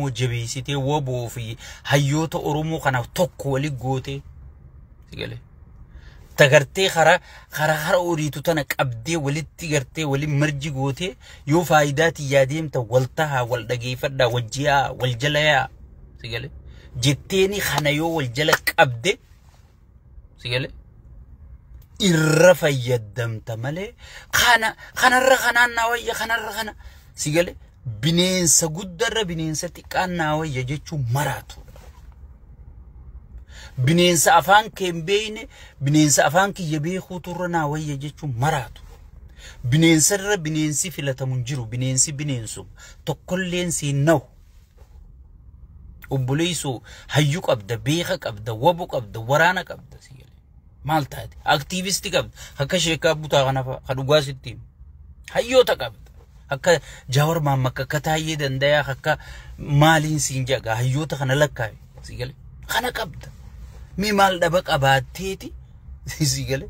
Mojabisite wabo fi hayyoota Oromoo kana tokko wali goote sigale tagartee khara uriitu tana qabdee walitti gartee wali marji goote yoo faayidaati yaadeemta waltaha wal dhageeffadha wajjiya wal jalaya sigale jetteeni khana yoo wal jala qabde sigale irra fayyadamta malee khanarra khanaan naawayya khanarra khana sigale bineensa guddarra bineensa xiqqaan naawayya jechuun maraatu bineensa afaan kembeeyne bineensa afaan kiyya beekuu turra naawayya jechuun maraatu bineensarra bineensi filatamu jiru bineensi bineensum tokkolleen siin naw obboleeyso hayyu qabda beeka qabda wabu qabda waraana qabda sigale maal taate aktiivisti qabda akka sheekaa butaa kana kadhugaa sitti hayyoota qabda akka Jawar Maammakka kataayee dandaya akka maaliin siin jaga hayyoota kana lakkaaye sigale kana qabda mi maal dhaba qabaateeti sigale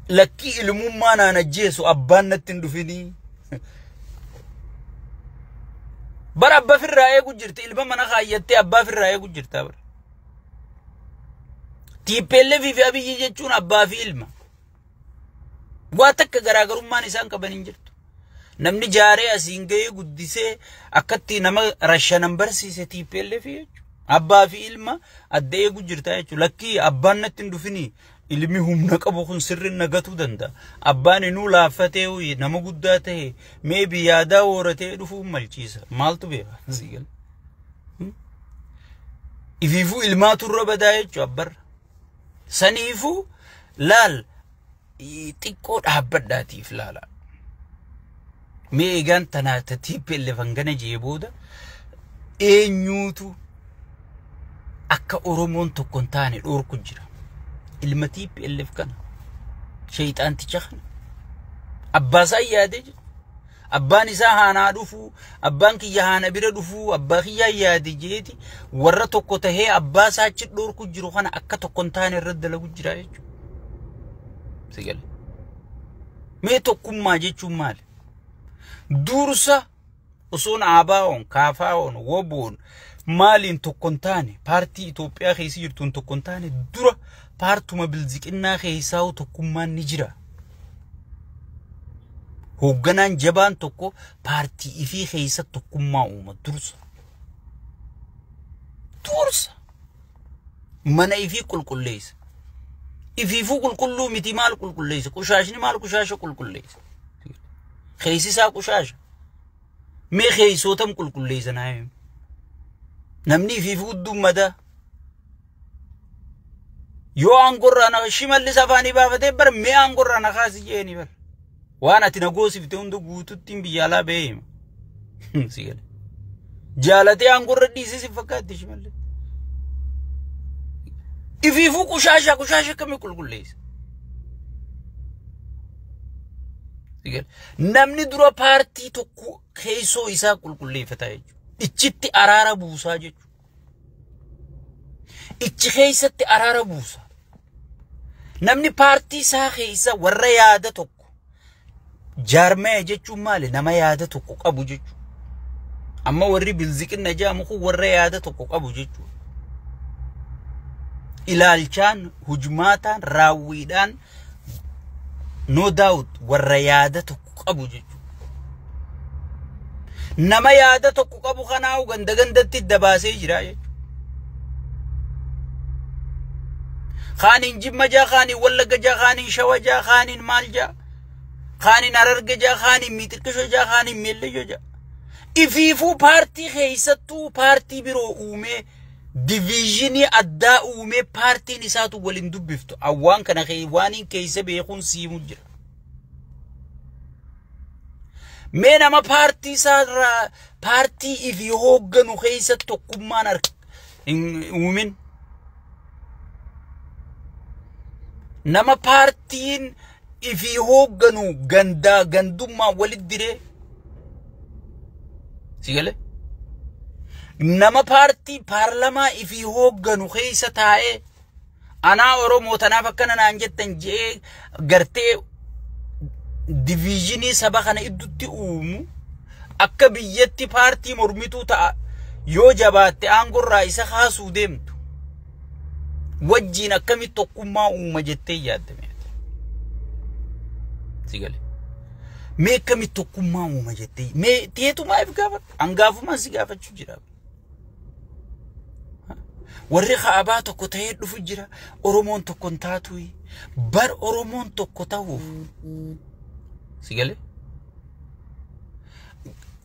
lakki ilmummaa naana jeesu abbaan natti dhufini bar abba firraa eegu jirti ilma mana kaayyattee abbaa firraa eegu jirta bar TPLF fi Abiyyi jechuun abbaa fi ilma waa takka garaagarummaan isaan qaban hin jirtu namni jaaree asiin ga'ee guddisee akkatti nama rashanan barsiise TPLF jechuudha abbaa fi ilma adda eegu jirta jechuudha lakki abbaan natti dhufini ilmi humna qabu kun sirrin nagatuu danda'a abbaan inuu laaffatee nama guddaa ta'e maybe yaadaa horatee dhufuu malchiisa maaltu beeka sigal ifiifuu ilmaatu irra badaa jechuudha abbarra saniifuu laal xiqqoo dhaabbadhaatiif laala meegan tanaata TPLF hangana jee booda eenyuutu akka Oromoon tokkon taane dhoorku jira ilma TPLF kana shayxaanticha kana abbaasaa yaade abbaan isaa haanaa dhufu abbaan kiyya haana bira dhufu abbaa kiyya yaade jeeti warra tokko tahee abbaasaa achi dhoorku jiru kana akka tokkon taane irra dalagu jira jechuudha sigale mee tokkummaa jechuun maali dursa usun aabaawon kaafaawon woboon maalin tokkontaane paartii Itoophiyaa keessa jirtuun tokkontaane dura paartuma bilziqinnaa keessaa tokkummaan ni jira hoogganaan jabaan tokko paartii ifii keessa tokkummaa uuma dursa mana ifii qulqulleessa ifiifuu qulqulluu miti maal qulqulleessa qushaashni maal qushaasha qulqulleessa خيسيسا قشاش مي خيسوتم كل ليزن هاي نمني في فود مدى يو أنقر أنا شمال لسافاني بافته بر مي أنقر أنا خاسي جيني بر وانا تنقوسي في تندو قوتو تيم بيالا بيم سيال جالتي أنقر رديسي سفكات شمال إفيفو قشاشا كمي كل ليز namni dura paartii tokko keessoo isaa qulqulleeffata jechuudha ichitti araara buusaa jechuudha ichi keessatti araara buusa namni paartii isaa keessa warra yaada tokko jaarmee jechuun maali nama yaada tokko qabu jechuudha amma warri bilziqinna jaamu kun warra yaada tokko qabu jechuudha ilaalchaan hujmaataan raawwiidhaan no doubt warra yaada tokko qabu jechuudha nama yaada tokko qabu kanaawu gandatti dabaasee jira jechuudha khaanin jimma jaa khaanin wallaga jaa khaanin shawa jaa khaanin maal jaa khaanin ararga jaa khaanin miitirkisho jaa khaanin meelleyo jaa ifiifuu paartii keessattuu paartii biroo uumee divisionii addaa uumee paartiin isaatu waliin dubbiftu awwaan kana waaniin keessa beekuun siimu jira mee nama paartii isaarraa paartii ifii hoogganu keessa tokkummaan uumin nama paartiin ifii hoogganu gandummaa walit diree sigale nama paartii paarlamaa ifii hoogganu keessa taa'ee anaa Oromoo tanaaf akkana naan jettan jee gartee divisionii saba kana iddutti uumu akka biyyatti paartii mormituu ta'a yoo jabaatte aangorraa isa kaasuu deemtu wajjiin akkamitti tokkummaa uuma jettee yaaddame sigale mee akkamitti tokkummaa uuma jettee mee teetumaaf gaafadhu angaafumaan si gaafachuu jira warri kaabaa tokko ta'ee dhufu jira oromoon tokko taatu bar oromoon tokko ta'uuf sigale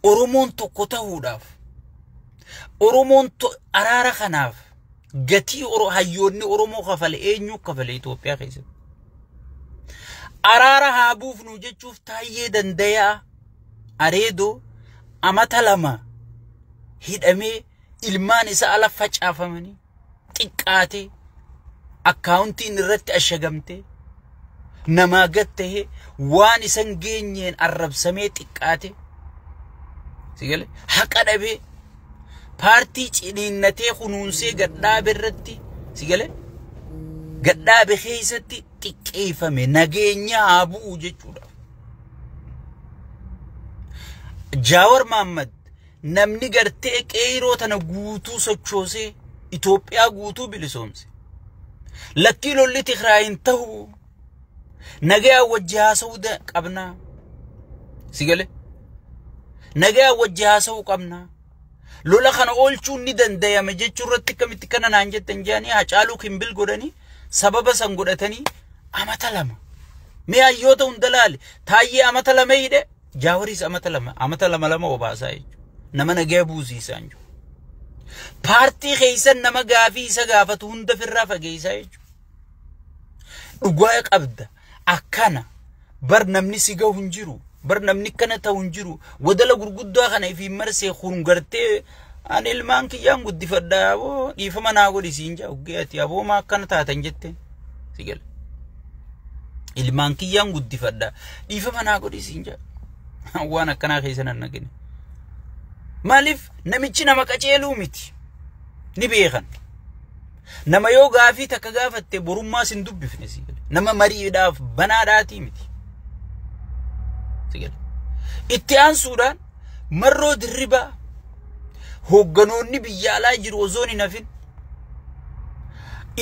oromoon tokko ta'uudhaaf oromoon araara kanaaf gatii hayyoonni oromoo kafale eenyu kafale Itoophiyaa keessatti araara haa buufnu jechuuf taayyee dandayaa areedoo amata lama hidhamee ilmaan isa ala facaafamanii xiqqaate akkaawuntiin irratti ashagamte namaa gattee waan isan geenyeen arrabsamee xiqqaate sigale haqa dhabee paartii ciniinnatee kunuunsee gadhaabe irratti sigale gadhaabe keessatti xiqqeeffame nageenya haa bu'u jechuudha. Jaawar Mohammad namni gartee qeeroo tana guutuu sochoosee Itoophiyaa guutuu bilisoomse lakkii lolli Tigraayin ta'u nagaa wajjaa Saawuda qabnaa sigale nagaa wajjaa Saawu qabnaa lola kana oolchuun ni dandayame jechuurratti kamitti kana naan jettan jaanii Hacaaluu Kimbil godhanii sababa san godhatanii amata lama mee hayyoota hundalaale taayyee amata lama hidhe Jaawaris amata lama obaasaa jechuudha nama nagaa buusiisaa jechuudha paartii keessan nama gaafii isa gaafatu hunda firraa fageessaa jechuudha dhugaa qabda akkana bar namni si gahu hin jiru bar namni kana ta'u hin jiru wadala gurguddaa kana ifi marsee hungartee ani ilmaan kiyyaan guddifadhaa aboo dhiifama naa godhisiin jaa uggeeti aboo maa akkana taatan jette sigale ilmaan kiyyaan guddifadhaa dhiifama naa godhisiin jaa waan akkanaa keessan an nagine maaliif namichi nama qaceeluu miti ni beekan nama yoo gaafii takka gaafatte borummaa sin dubbifne sigale nama mariidhaaf banaadhaatii miti sigale itti aansuudhaan marroo dirribaa hogganoonni biyya alaa jiru ozoon hin hafin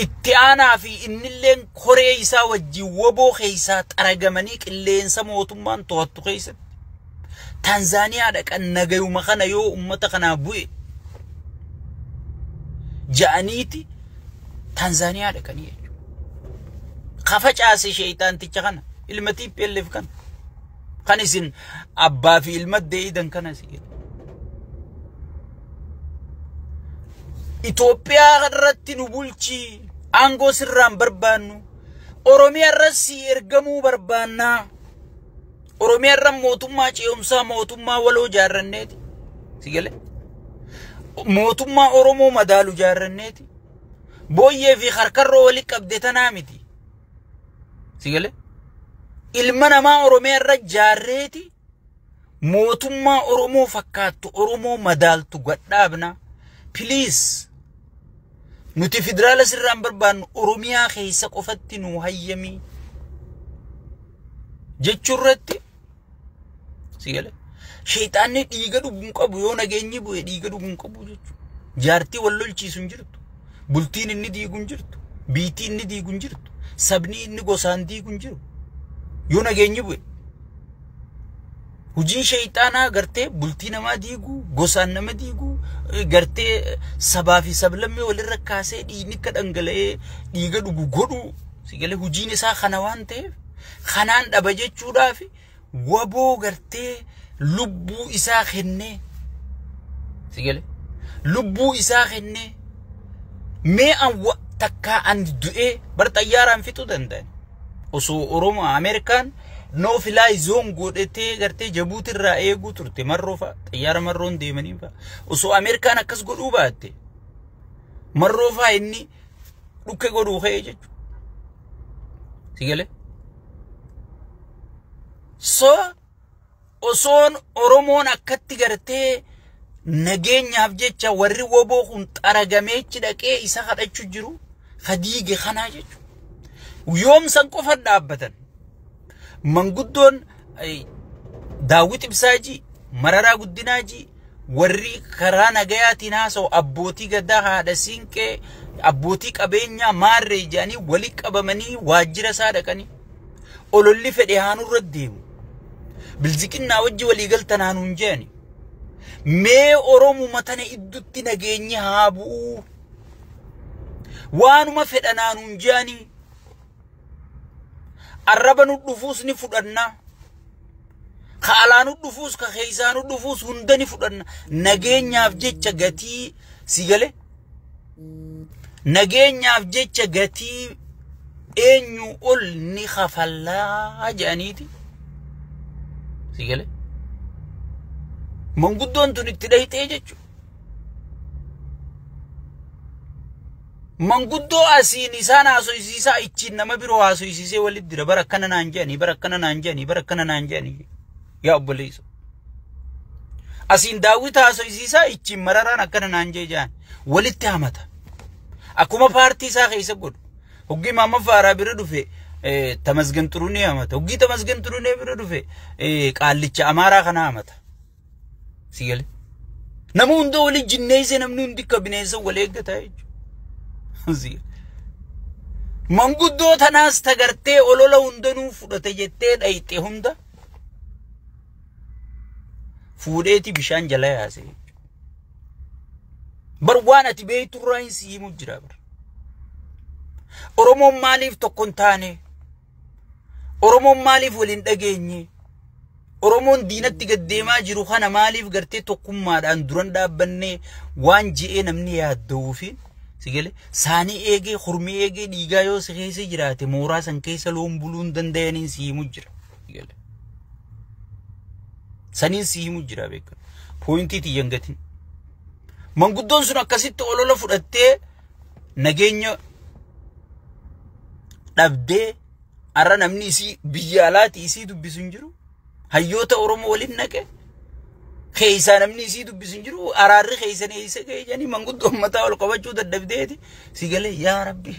itti aanaa fi innilleen koree isaa wajjin woboo keessaa xaragamanii qilleensa mootummaan to'attu keessatti Tanzaniyaa dhaqan nagayuma kana yoo ummata kanaa bu'e ja'aniiti Tanzaniyaa dhaqanii kafacaase sheeyxaanticha kana ilma TPLF kana kan isin abbaa fi ilma deeyidan kana sigale Itoophiyaa irratti nu bulchi aangoo sirraan barbaannu Oromiyaa irratti ergamuu barbaannaa Oromiyaa irra mootummaa ce'umsaa mootummaa waloo jaarranneeti sigale mootummaa Oromoo madaalu jaarranneeti booyyee fi harkarroo wali qabde tanaa miti sigale ilma namaa Oromiyaa irra jaarreeti mootummaa Oromoo fakkaattu Oromoo madaaltu gadhaabna please nuti federaala sirraan barbaannu Oromiyaa keessa qofatti nu hayyami jechuurratti sigale sheeyxaanni dhiiga dhuguun qabu yoo nageenyi bu'e dhiiga dhuguun qabu jechuudha jaartii wal lolchiisu hin jirtu bultiin inni diigu hin jirtu biitii inni diigu hin jirtu sabni inni gosaan diigu hin jiru yoo nageenyi bu'e hujiin sheeyxaanaa gartee bultii namaa diigu gosaan nama diigu gartee sabaa fi sablammii walirra kaasee dhiigni akka dhangala'ee dhiiga dhugu godhu sigale hujiin isaa kana waan ta'eef kanaan dhaba jechuudhaaf waboo gartee lubbuu isaa kennee sigale lubbuu isaa kennee mee an takkaa an du'ee bar xayyaaraan fixuu danda'an osoo Oromoo Ameerikaan no fly zone godhetee gartee Jabuuti irraa eeguu turte marroo fa xayyaara marroon deemanii fa osoo Ameerikaan akkas godhuu baatte marroo fa inni dhukke godhuu ka'ee jechuudha sigale so osoon Oromoon akkatti gartee nageenyaaf jecha warri woboo kun xaragameechi dhaqee isa kadhachuu jiru khadiige kanaa jechuudha yoomsan qofa dhaabbatan manguddoon Daawit Ibsaaji Mararaa Guddinaaji warri karaa nagayaatiin haasa'u abbootii gadaa haadha siinqee abbootii qabeenyaa maarree jedhanii walii qabamanii waajjira isaa dhaqanii ololli fedhe haanurra deemu bilziqinnaa wajji walii galtan haanuun jedhani mee oromuma tana iddutti nageenyi haa bu'u waanuma fedhan haanuun jedhani arraba nu dhufuus ni fudhanna Kaalanu dhufus ka keeysanu dhufus hundani fudhanna nageenyaaf jecha gatii sigale nageenyaaf jecha gatii eenyu ol ni khafallaa jedhaniiti sigale manguddoon tun itti dhayxee jechu manguddoo asiin isaan haasoysiisaa ichiin nama biroo haasoysiisee walitti dira bara akkana naan jedhanii bara akkana naan jedhanii bara akkana naan jedhanii yaa obboleessa asiin daawwita haasoysiisaa ichiin mararaan akkana naan jedhan walitti hamata akkuma paartii isaa keessa godhu hoggi maama faaraa bira dhufe tamasgan turunee hamata hoggi tamasgan turunee bira dhufe qaallicha amaaraa kana hamata sigale nama hunda wali jinneeyse namni hundi kabineensa wal eeggataa jechuudha manguddoo tanaas tagartee olola hundanuu fudhate jettee dhayxe hunda fuudheeti bishaan jala yaase bar waan ati beeytu irraa siimu jira bar oromoon maaliif tokkon taane oromoon maaliif waliin dhageenye oromoon diinatti gaddeemaa jiru kana maaliif gartee tokkummaadhaan duran dhaabbannee waan ji'ee namni yaadda'uufi sigale saanii eegee khurmii eegee dhiigaa yoo keessa jiraate mooraa san keessa loon buluun danda'aniin siimu jira sigale sanin siimu jira beekan pointii tiyyangatin manguddoon sun akkasitti olola fudhattee nageenya dhabdee arra namni isii biyya alaati isii dubbisun jiru hayyoota oromoo waliin naqe keeysaa namni isii dubbisun jiru araarri keeysanii isa keeyjanii manguddoon mataa ol qabachuu dadhabdeeti sigale yaa rabbi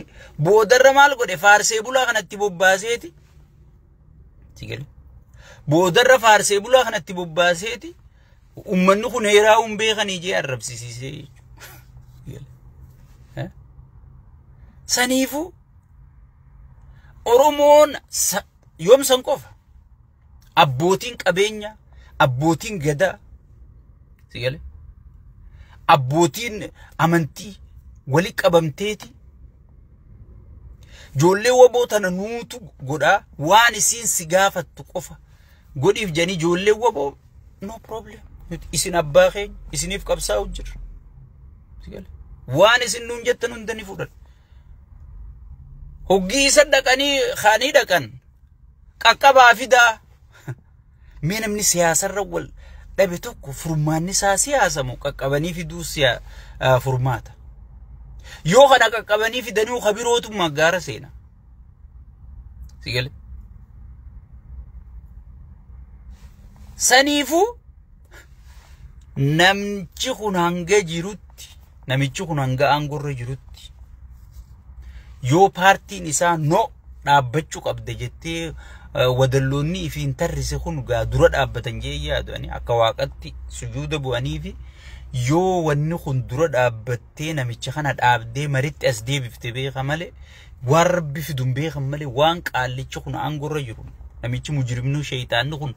boodarra maal godhe faarsee bulaa kanatti bobbaaseeti sigale boodarra faarsee bulaa kanatti bobbaaseeti ummanni kun heeraa beekanii jee arrabsiisee jechuudha saniifu oromoon yoomsan qofa abbootiin qabeenya abbootiin gadaa sigale abbootiin amantii wali qabamteeti joollee waboo tana nuutu godhaa waan isiin si gaafattu qofa godhiif janii joollee waboo no problem isin abbaa keenya isiniif qabsaa'u jira sigale waan isin nuun jettan hundani fudhan hoggii isa dhaqanii khaanii dhaqan qaqqabaa fidaa mee namni siyaasarra wal dhabe tokko furmaanni isaa siyaasamu qaqqabanii fiduu furmaata yoo kana qaqqabanii fidanii khabirootummaa gaara seena sigale saniifu namichi kun hanga jirutti namichi kun hanga aangorra jirutti yoo paartiin isaa no dhaabbachuu qabda jettee wadalloonni ifiin tarrise kun gaa dura dhaabbatan jee yaadani akka waaqatti sujuuda bu'anii fi yoo wanni kun dura dhaabbattee namicha kana dhaabdee maritti as deebifte beeka malee waan rabbi fidun beekan malee waan qaallicha kun aangorra jiru namichi mujrimnu shaytaanni kun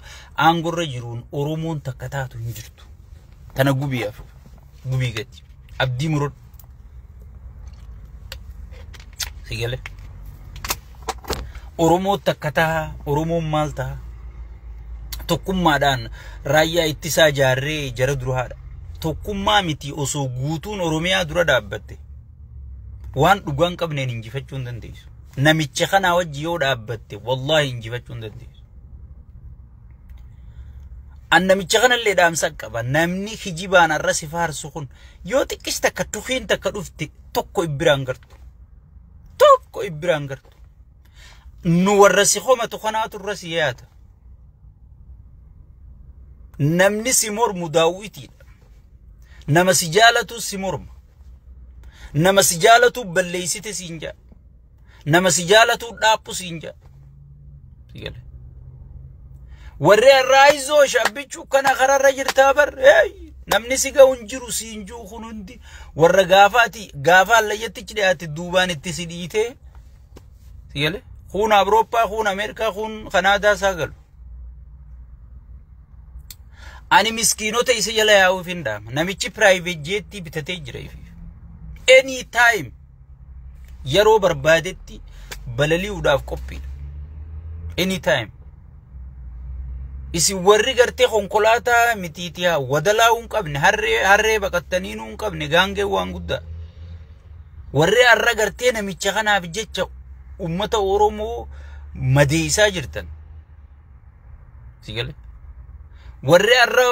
aangorra jiruun oromoon takka taatu hin jirtu tana gubiyaaf gubii gati abdii murud sigale oromoo takka taa oromoon maal taa tokkummaadhaan raayyaa ittisaa jaarree jara duraadha tokkummaa miti osoo guutuun oromiyaa dura dhaabbatte waan dhugaan qabneen injifachuu hin dandeessu namicha kana wajji yoo dhaabbatte wallahi injifachuu hin dandeessu an namicha kana illee dhaamsa qaba namni hijibaan arra si faarsu kun yoo xiqqis takka tuqiin takka dhufte tokko ibbiraan gartu nu warra si khomatu kanaatu irra si yaata namni si mormu daawwitiidha nama si jaalatu si morma nama si jaalatu balleeysite siin jaa nama si jaalatu dhaaphu siin jaa warri arraayizoo shabbichuu kana kararra jirtaa bar namni si ga unjiru si injuu kunundi warra gaafaa layyatti cidhaati duubaan itti si dhiite sigale kun Awurooppaa kun Ameerikaa kun Kanaadaa sagalu ani miskiinota isa jala yaa'uuf hin dhaama namichi private jet bitatee jira anytime yeroo barbaadetti balali'uudhaaf qophiidha anytime isi warri gartee konkolaataa mitiitiyaa wadalaa hin qabne harree baqattanii hin qabne gaangee waan guddaa warri arra gartee namicha kanaaf jecha ummata Oromoo madeessaa jirtan sigale warri arra